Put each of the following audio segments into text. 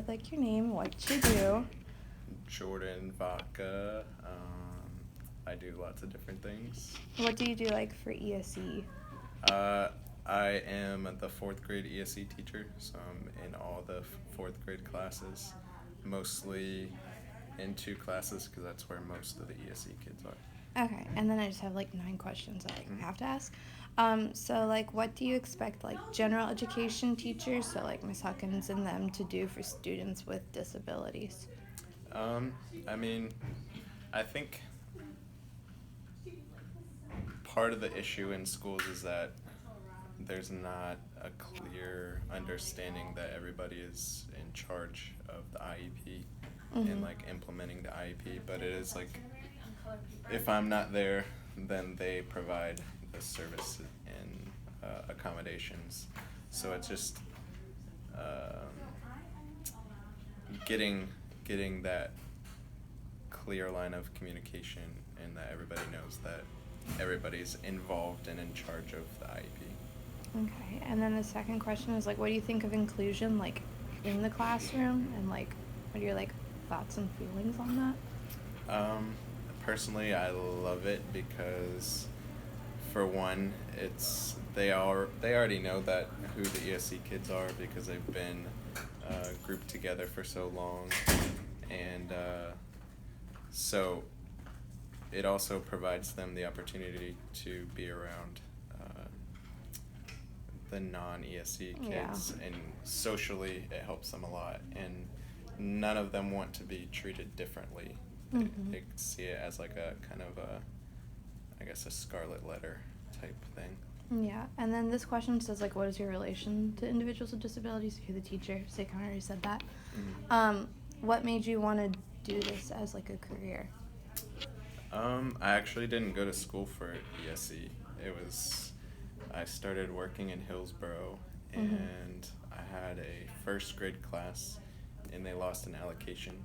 with like your name, what you do. Jordan Vaca. I do lots of different things. What do you do like for ESE? I am the fourth grade ESE teacher, so I'm in all the fourth grade classes, mostly in 2 classes because that's where most of the ESE kids are. Okay, and then I just have like 9 questions I have to ask. So like, what do you expect like general education teachers, so like Miss Huckins and them, to do for students with disabilities? I mean, I think part of the issue in schools is that there's not a clear understanding that everybody is in charge of the IEP and like implementing the IEP, but it is like if I'm not there, then they provide the service and accommodations. So it's just getting that clear line of communication and that everybody knows that everybody's involved and in charge of the IEP. Okay, and then the second question is like, what do you think of inclusion like in the classroom, and like what are your like thoughts and feelings on that? Personally, I love it because, for one, they already know that who the ESC kids are because they've been grouped together for so long, and so it also provides them the opportunity to be around the non-ESC kids, and socially it helps them a lot, and none of them want to be treated differently. They see it as like a kind of a scarlet letter type thing. Yeah, and then this question says like, what is your relation to individuals with disabilities? You're the teacher, so you kind of already said that. What made you want to do this as like a career? I actually didn't go to school for ESE. I started working in Hillsborough, and I had a first grade class, and they lost an allocation.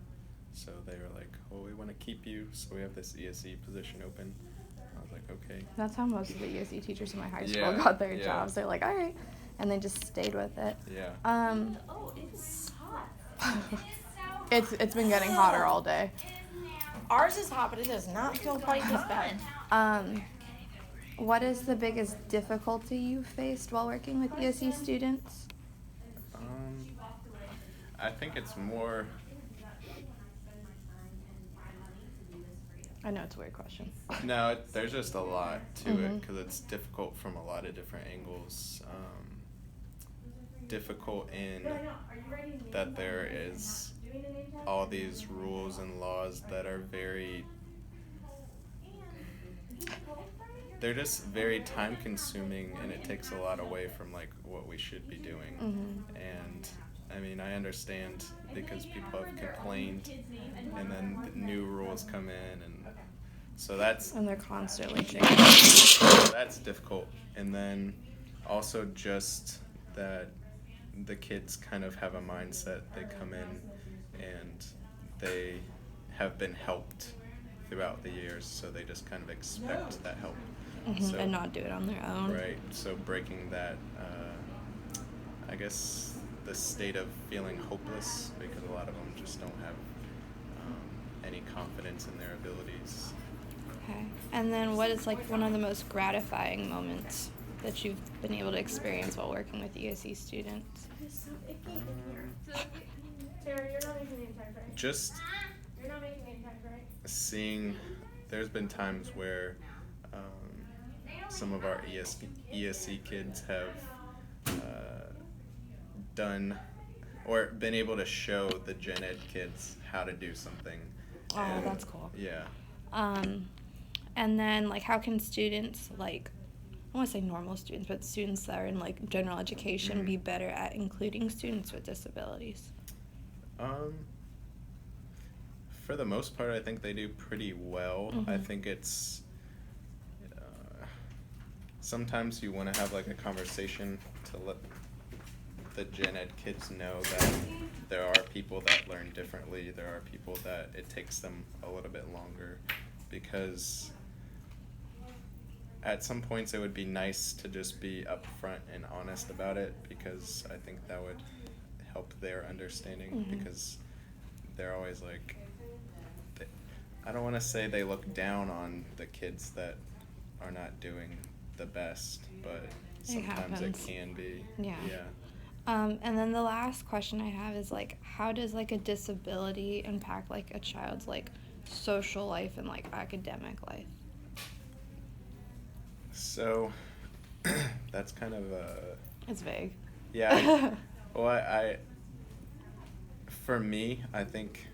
So they were like, "Oh, we want to keep you, so we have this ESE position open." I was like, "Okay." That's how most of the ESE teachers in my high school got their jobs. They're like, "All right," and they just stayed with it. Yeah. Oh, it's hot. It's been getting hotter all day. Ours is hot, but it does not feel quite this bad. What is the biggest difficulty you've faced while working with ESE students? I think it's more. I know it's a weird question. No, there's just a lot to it because it's difficult from a lot of different angles. Difficult in that there is all these rules and laws that are they're just very time consuming, and it takes a lot away from like what we should be doing. And I mean, I understand because people have complained, and then the new rules come in, and so and they're constantly changing. That's difficult. And then also just that the kids kind of have a mindset. They come in and they have been helped throughout the years, so they just kind of expect that help. So, and not do it on their own. Right. So breaking that, I guess, the state of feeling hopeless, because a lot of them just don't have any confidence in their abilities. Okay. And then what is like one of the most gratifying moments that you've been able to experience while working with ESE students? Just seeing, there's been times where some of our ESE kids have done or been able to show the gen ed kids how to do something. Oh, that's cool. Yeah. And then like how can students, like, I want to say normal students, but students that are in like general education be better at including students with disabilities? For the most part, I think they do pretty well. I think it's sometimes you want to have like a conversation to let the gen ed kids know that there are people that learn differently. There are people that it takes them a little bit longer, because at some points it would be nice to just be upfront and honest about it, because I think that would help their understanding, because they're always like, I don't want to say they look down on the kids that are not doing the best, but sometimes it happens. can be. Yeah. Yeah. And then the last question I have is like, how does like a disability impact like a child's like social life and like academic life? So that's kind of It's vague. yeah. Well, I for me, I think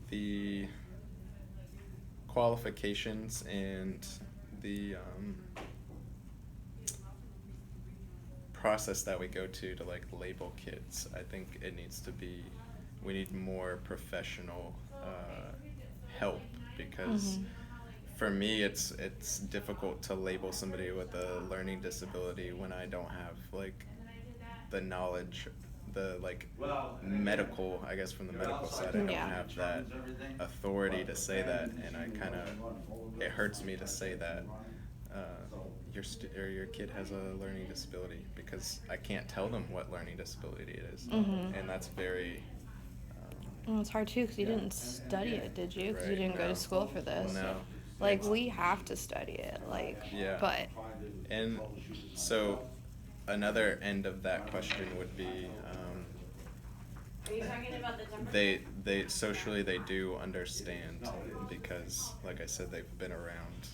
the qualifications and the process that we go to like label kids, I think it needs to be, we need more professional help, because for me it's difficult to label somebody with a learning disability when I don't have like the knowledge, the like medical, I guess from the medical side, I don't have that authority to say that, and I kind of, it hurts me to say that your kid has a learning disability, because I can't tell them what learning disability it is, and that's very. Well, it's hard too because you didn't study it, did you? Because you Right, didn't go no. to school for this. No. Like we have to study it, like. Yeah. But. And so another end of that question would be, Are you talking about the temper? they socially they do understand, because like I said, they've been around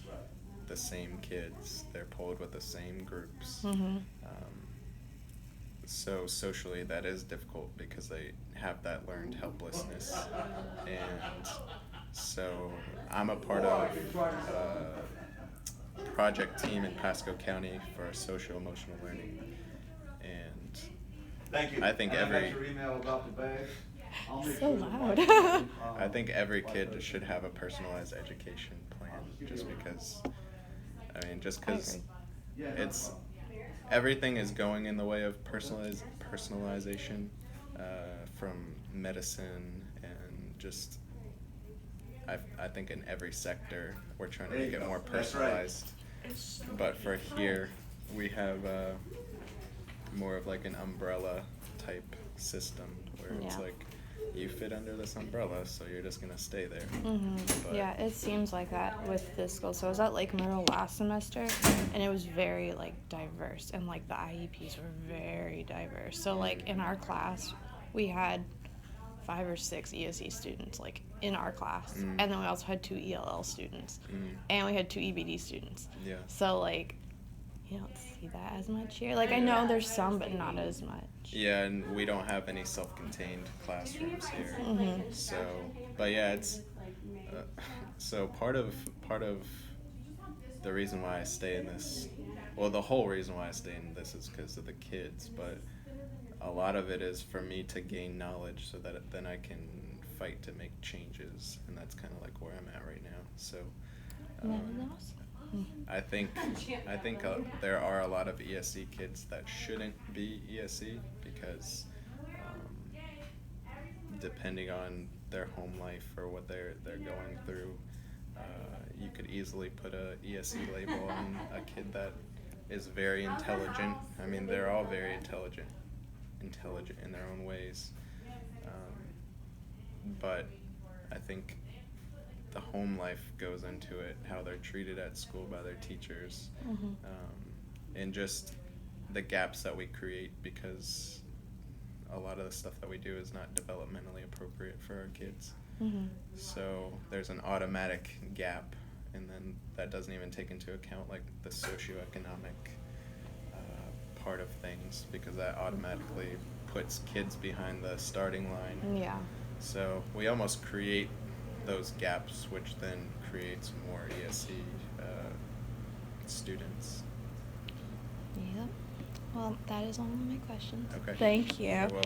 the same kids, they're pulled with the same groups. So socially that is difficult because they have that learned helplessness, and so I'm a part of a project team in Pasco County for social emotional learning, and Thank you. I think every your email about the bag. I'll make So sure that loud. my- I think every kid should have a personalized education plan, just because, I mean, just because it's, everything is going in the way of personalization, from medicine and just, I think in every sector, we're trying to make it more That's right. personalized. But for here, we have more of like an umbrella type system, where it's Yeah. like, you fit under this umbrella, so you're just gonna stay there. But- Yeah, it seems like that with this school. So I was at Lake Myrtle last semester, and it was very like diverse, and like the IEPs were very diverse. So like in our class, we had 5 or 6 ESE students like in our class, and then we also had 2 ELL students, and we had 2 EBD students. Yeah. So like, you don't see that as much here. Like I know there's some, but not as much. Yeah, and we don't have any self-contained classrooms here. So, but yeah, it's so part of the reason why I stay in this, well, the whole reason why I stay in this is because of the kids, but a lot of it is for me to gain knowledge so that then I can fight to make changes, and that's kind of like where I'm at right now. So I think there are a lot of ESE kids that shouldn't be ESE, because depending on their home life or what they're going through, you could easily put a ESE label on a kid that is very intelligent. I mean, they're all very intelligent in their own ways, but I think the home life goes into it, how they're treated at school by their teachers, and just the gaps that we create, because a lot of the stuff that we do is not developmentally appropriate for our kids. So there's an automatic gap, and then that doesn't even take into account like the socioeconomic part of things, because that automatically puts kids behind the starting line. Yeah. So we almost create those gaps, which then creates more ESE students. Yep. Well, that is all of my questions. Okay. Thank you. You're welcome.